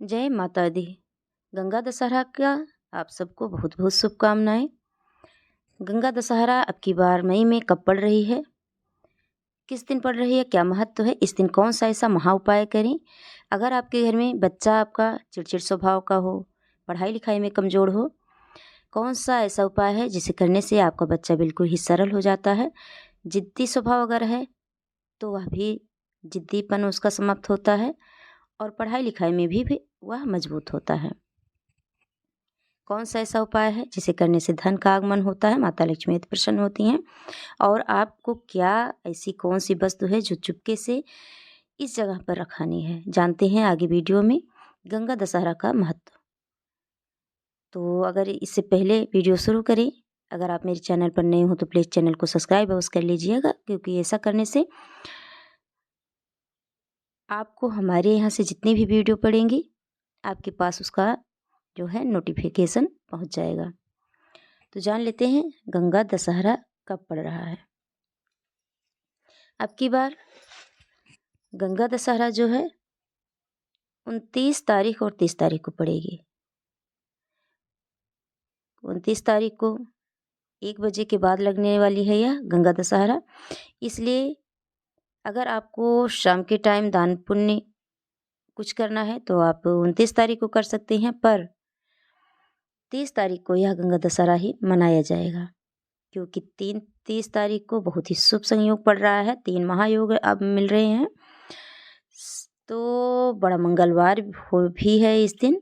जय माता दी। गंगा दशहरा का आप सबको बहुत बहुत शुभकामनाएं। गंगा दशहरा अब की बार मई में कब पड़ रही है, किस दिन पड़ रही है, क्या महत्व है, इस दिन कौन सा ऐसा महा उपाय करें। अगर आपके घर में बच्चा आपका चिड़चिड़ स्वभाव का हो, पढ़ाई लिखाई में कमज़ोर हो, कौन सा ऐसा उपाय है जिसे करने से आपका बच्चा बिल्कुल ही सरल हो जाता है। जिद्दी स्वभाव अगर है तो वह भी जिद्दीपन उसका समाप्त होता है और पढ़ाई लिखाई में भी वह मजबूत होता है। कौन सा ऐसा उपाय है जिसे करने से धन का आगमन होता है, माता लक्ष्मी अति प्रसन्न होती हैं, और आपको क्या ऐसी कौन सी वस्तु है जो चुपके से इस जगह पर रखानी है, जानते हैं आगे वीडियो में गंगा दशहरा का महत्व। तो अगर इससे पहले वीडियो शुरू करें, अगर आप मेरे चैनल पर नए हो तो प्लीज़ चैनल को सब्सक्राइब अवश्य कर लीजिएगा, क्योंकि ऐसा करने से आपको हमारे यहाँ से जितनी भी वीडियो पड़ेंगी आपके पास उसका जो है नोटिफिकेशन पहुँच जाएगा। तो जान लेते हैं गंगा दशहरा कब पड़ रहा है। अब की बार गंगा दशहरा जो है 29 तारीख और 30 तारीख को पड़ेगी। 29 तारीख को 1 बजे के बाद लगने वाली है यह गंगा दशहरा। इसलिए अगर आपको शाम के टाइम दान पुण्य कुछ करना है तो आप 29 तारीख को कर सकते हैं, पर 30 तारीख को यह गंगा दशहरा ही मनाया जाएगा, क्योंकि 30 तारीख को बहुत ही शुभ संयोग पड़ रहा है। 3 महायोग अब मिल रहे हैं, तो बड़ा मंगलवार भी है इस दिन,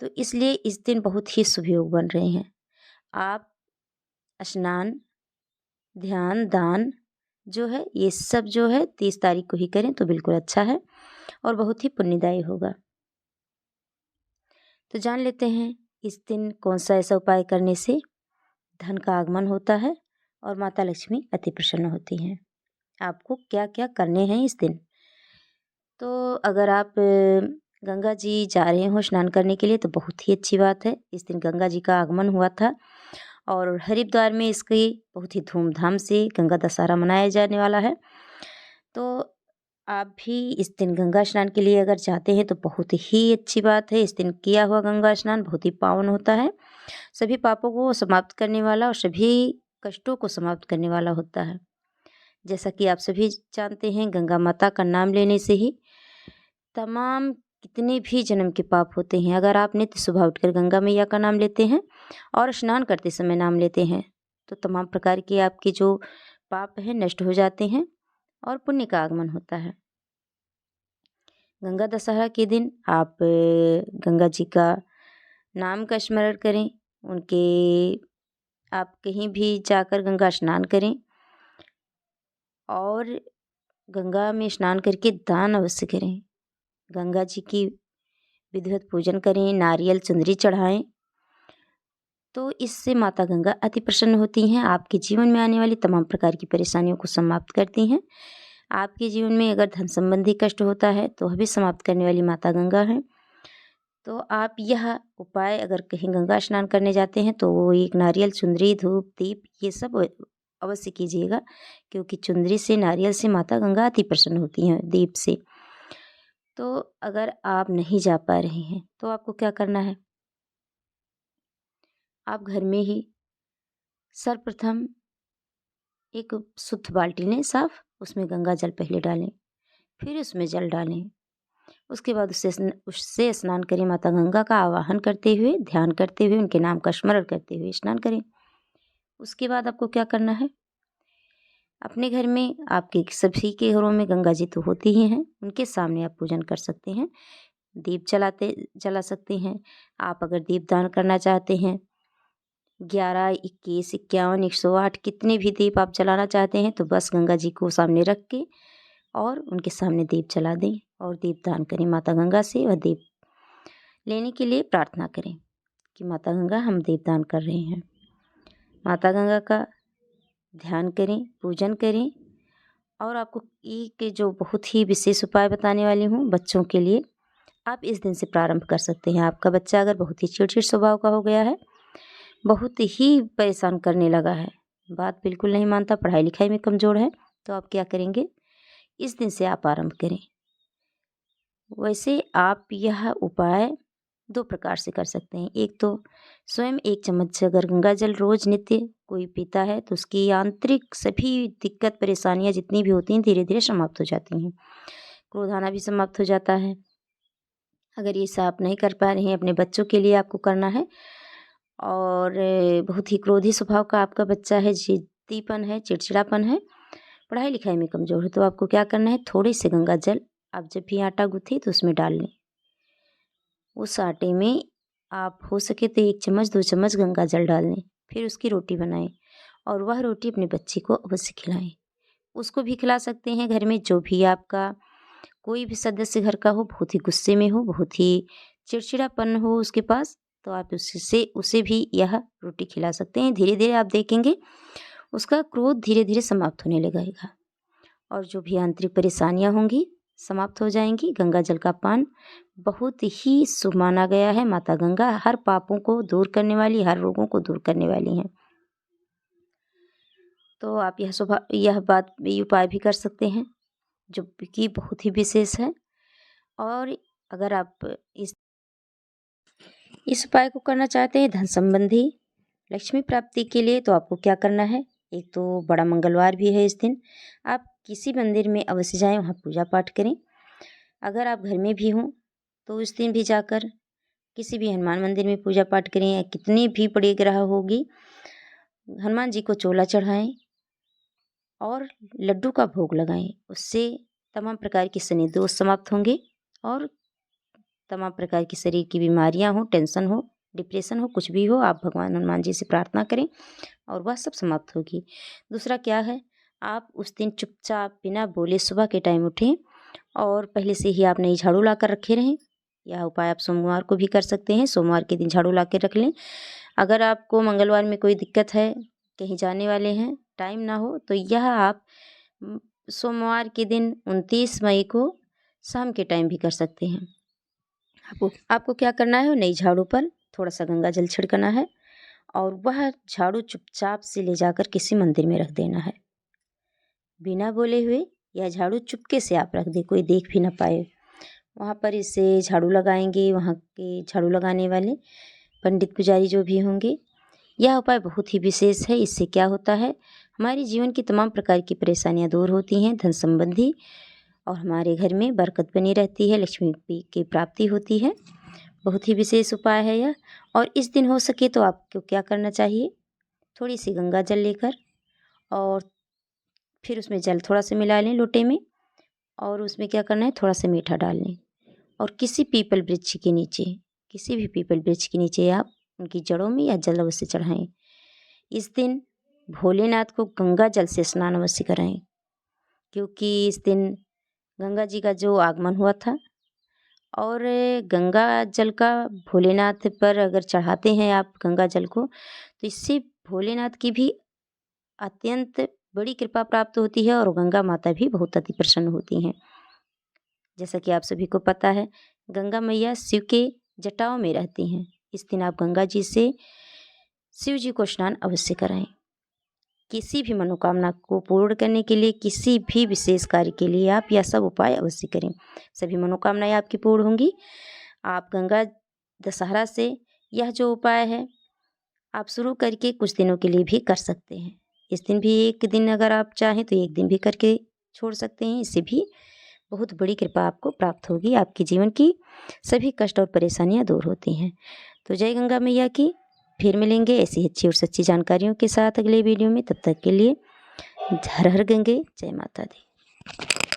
तो इसलिए इस दिन बहुत ही शुभ योग बन रहे हैं। आप स्नान, ध्यान, दान जो है ये सब जो है 30 तारीख को ही करें तो बिल्कुल अच्छा है और बहुत ही पुण्यदायी होगा। तो जान लेते हैं इस दिन कौन सा ऐसा उपाय करने से धन का आगमन होता है और माता लक्ष्मी अति प्रसन्न होती हैं। आपको क्या क्या करने हैं इस दिन। तो अगर आप गंगा जी जा रहे हो स्नान करने के लिए तो बहुत ही अच्छी बात है। इस दिन गंगा जी का आगमन हुआ था और हरिद्वार में इसकी बहुत ही धूमधाम से गंगा दशहरा मनाया जाने वाला है। तो आप भी इस दिन गंगा स्नान के लिए अगर जाते हैं तो बहुत ही अच्छी बात है। इस दिन किया हुआ गंगा स्नान बहुत ही पावन होता है, सभी पापों को समाप्त करने वाला और सभी कष्टों को समाप्त करने वाला होता है। जैसा कि आप सभी जानते हैं, गंगा माता का नाम लेने से ही तमाम कितने भी जन्म के पाप होते हैं, अगर आप नित्य सुबह उठकर गंगा मैया का नाम लेते हैं और स्नान करते समय नाम लेते हैं तो तमाम प्रकार के आपके जो पाप हैं नष्ट हो जाते हैं और पुण्य का आगमन होता है। गंगा दशहरा के दिन आप गंगा जी का नाम का स्मरण करें, उनके आप कहीं भी जाकर गंगा स्नान करें और गंगा में स्नान करके दान अवश्य करें। गंगा जी की विधिवत पूजन करें, नारियल चुंदरी चढ़ाएं, तो इससे माता गंगा अति प्रसन्न होती हैं, आपके जीवन में आने वाली तमाम प्रकार की परेशानियों को समाप्त करती हैं। आपके जीवन में अगर धन संबंधी कष्ट होता है तो वह भी समाप्त करने वाली माता गंगा हैं। तो आप यह उपाय अगर कहीं गंगा स्नान करने जाते हैं तो वो एक नारियल चुंदरी धूप दीप ये सब अवश्य कीजिएगा, क्योंकि चुंदरी से नारियल से माता गंगा अति प्रसन्न होती हैं, दीप से। तो अगर आप नहीं जा पा रहे हैं तो आपको क्या करना है, आप घर में ही सर्वप्रथम एक शुद्ध बाल्टी लें साफ, उसमें गंगा जल पहले डालें, फिर उसमें जल डालें, उसके बाद उससे स्नान करें, माता गंगा का आवाहन करते हुए, ध्यान करते हुए, उनके नाम का स्मरण करते हुए स्नान करें। उसके बाद आपको क्या करना है, अपने घर में आपके सभी के घरों में गंगा जी तो होती ही हैं, उनके सामने आप पूजन कर सकते हैं, दीप जला सकते हैं। आप अगर दीप दान करना चाहते हैं 11, 21, 51, 108 कितने भी दीप आप जलाना चाहते हैं तो बस गंगा जी को सामने रख के और उनके सामने दीप जला दें और दीप दान करें। माता गंगा से वह दीप लेने के लिए प्रार्थना करें कि माता गंगा हम दीप दान कर रहे हैं। माता गंगा का ध्यान करें, पूजन करें। और आपको एक जो बहुत ही विशेष उपाय बताने वाली हूँ बच्चों के लिए, आप इस दिन से प्रारंभ कर सकते हैं। आपका बच्चा अगर बहुत ही चिड़चिड़ स्वभाव का हो गया है, बहुत ही परेशान करने लगा है, बात बिल्कुल नहीं मानता, पढ़ाई लिखाई में कमज़ोर है, तो आप क्या करेंगे, इस दिन से आप आरंभ करें। वैसे आप यह उपाय 2 प्रकार से कर सकते हैं। एक तो स्वयं 1 चम्मच अगर गंगा जल रोज़ नित्य कोई पीता है तो उसकी आंतरिक सभी दिक्कत परेशानियाँ जितनी भी होती हैं धीरे-धीरे समाप्त हो जाती हैं। क्रोध आना भी समाप्त हो जाता है। अगर ये सब आप नहीं कर पा रहे हैं, अपने बच्चों के लिए आपको करना है और बहुत ही क्रोधी स्वभाव का आपका बच्चा है, ज़िद्दीपन है, चिड़चिड़ापन है, पढ़ाई-लिखाई में कमज़ोर है, तो आपको क्या करना है, थोड़े से गंगा जल आप जब भी आटा गूँथें तो उसमें डाल लें। उस आटे में आप हो सके तो 1 चम्मच 2 चम्मच गंगा जल डाल लें। फिर उसकी रोटी बनाएँ और वह रोटी अपने बच्चे को अवश्य खिलाएँ। उसको भी खिला सकते हैं घर में जो भी आपका कोई भी सदस्य घर का हो, बहुत ही गुस्से में हो, बहुत ही चिड़चिड़ापन हो उसके पास, तो आप उससे उसे भी यह रोटी खिला सकते हैं। धीरे-धीरे आप देखेंगे उसका क्रोध धीरे-धीरे समाप्त होने लगेगा और जो भी आंतरिक परेशानियाँ होंगी समाप्त हो जाएँगी। गंगा जल का पान बहुत ही शुभ माना गया है। माता गंगा हर पापों को दूर करने वाली, हर रोगों को दूर करने वाली हैं। तो आप यह उपाय भी कर सकते हैं, जो कि बहुत ही विशेष है। और अगर आप इस उपाय को करना चाहते हैं धन संबंधी लक्ष्मी प्राप्ति के लिए, तो आपको क्या करना है, एक तो बड़ा मंगलवार भी है इस दिन, आप किसी मंदिर में अवश्य जाएँ, वहाँ पूजा पाठ करें। अगर आप घर में भी हों तो उस दिन भी जाकर किसी भी हनुमान मंदिर में पूजा पाठ करें या कितनी भी बड़ी ग्रह होगी, हनुमान जी को चोला चढ़ाएँ और लड्डू का भोग लगाएँ। उससे तमाम प्रकार के शनि दोष समाप्त होंगे और तमाम प्रकार की शरीर की बीमारियां हो, टेंशन हो, डिप्रेशन हो, कुछ भी हो, आप भगवान हनुमान जी से प्रार्थना करें और वह सब समाप्त होगी। दूसरा क्या है, आप उस दिन चुपचाप बिना बोले सुबह के टाइम उठें और पहले से ही आप नई झाड़ू ला कर रखे रहें। यह उपाय आप सोमवार को भी कर सकते हैं, सोमवार के दिन झाड़ू ला के रख लें। अगर आपको मंगलवार में कोई दिक्कत है, कहीं जाने वाले हैं, टाइम ना हो, तो यह आप सोमवार के दिन 29 मई को शाम के टाइम भी कर सकते हैं। आपको क्या करना है, नई झाड़ू पर थोड़ा सा गंगा जल छिड़कना है और वह झाड़ू चुपचाप से ले जाकर किसी मंदिर में रख देना है। बिना बोले हुए यह झाड़ू चुपके से आप रख दें, कोई देख भी ना पाए। वहाँ पर इसे झाड़ू लगाएंगे, वहाँ के झाड़ू लगाने वाले पंडित पुजारी जो भी होंगे। यह उपाय बहुत ही विशेष है। इससे क्या होता है, हमारे जीवन की तमाम प्रकार की परेशानियाँ दूर होती हैं, धन संबंधी, और हमारे घर में बरकत बनी रहती है, लक्ष्मी की प्राप्ति होती है। बहुत ही विशेष उपाय है यह। और इस दिन हो सके तो आपको क्या करना चाहिए, थोड़ी सी गंगा जल लेकर और फिर उसमें जल थोड़ा सा मिला लें लोटे में और उसमें क्या करना है, थोड़ा सा मीठा डाल लें और किसी पीपल वृक्ष के नीचे, किसी भी पीपल वृक्ष के नीचे आप उनकी जड़ों में या जल अवश्य चढ़ाएँ। इस दिन भोलेनाथ को गंगा जल से स्नान अवश्य कराएँ, क्योंकि इस दिन गंगा जी का जो आगमन हुआ था और गंगा जल का भोलेनाथ पर अगर चढ़ाते हैं आप गंगा जल को, तो इससे भोलेनाथ की भी अत्यंत बड़ी कृपा प्राप्त होती है और गंगा माता भी बहुत अति प्रसन्न होती हैं। जैसा कि आप सभी को पता है, गंगा मैया शिव के जटाओं में रहती हैं। इस दिन आप गंगा जी से शिव जी को स्नान अवश्य कराएं। किसी भी मनोकामना को पूर्ण करने के लिए, किसी भी विशेष कार्य के लिए आप यह सब उपाय अवश्य करें, सभी मनोकामनाएं आपकी पूर्ण होंगी। आप गंगा दशहरा से यह जो उपाय है आप शुरू करके कुछ दिनों के लिए भी कर सकते हैं। इस दिन भी एक दिन अगर आप चाहें तो एक दिन भी करके छोड़ सकते हैं। इससे भी बहुत बड़ी कृपा आपको प्राप्त होगी, आपके जीवन की सभी कष्ट और परेशानियां दूर होती हैं। तो जय गंगा मैया की। फिर मिलेंगे ऐसी अच्छी और सच्ची जानकारियों के साथ अगले वीडियो में। तब तक के लिए हर हर गंगे, जय माता दी।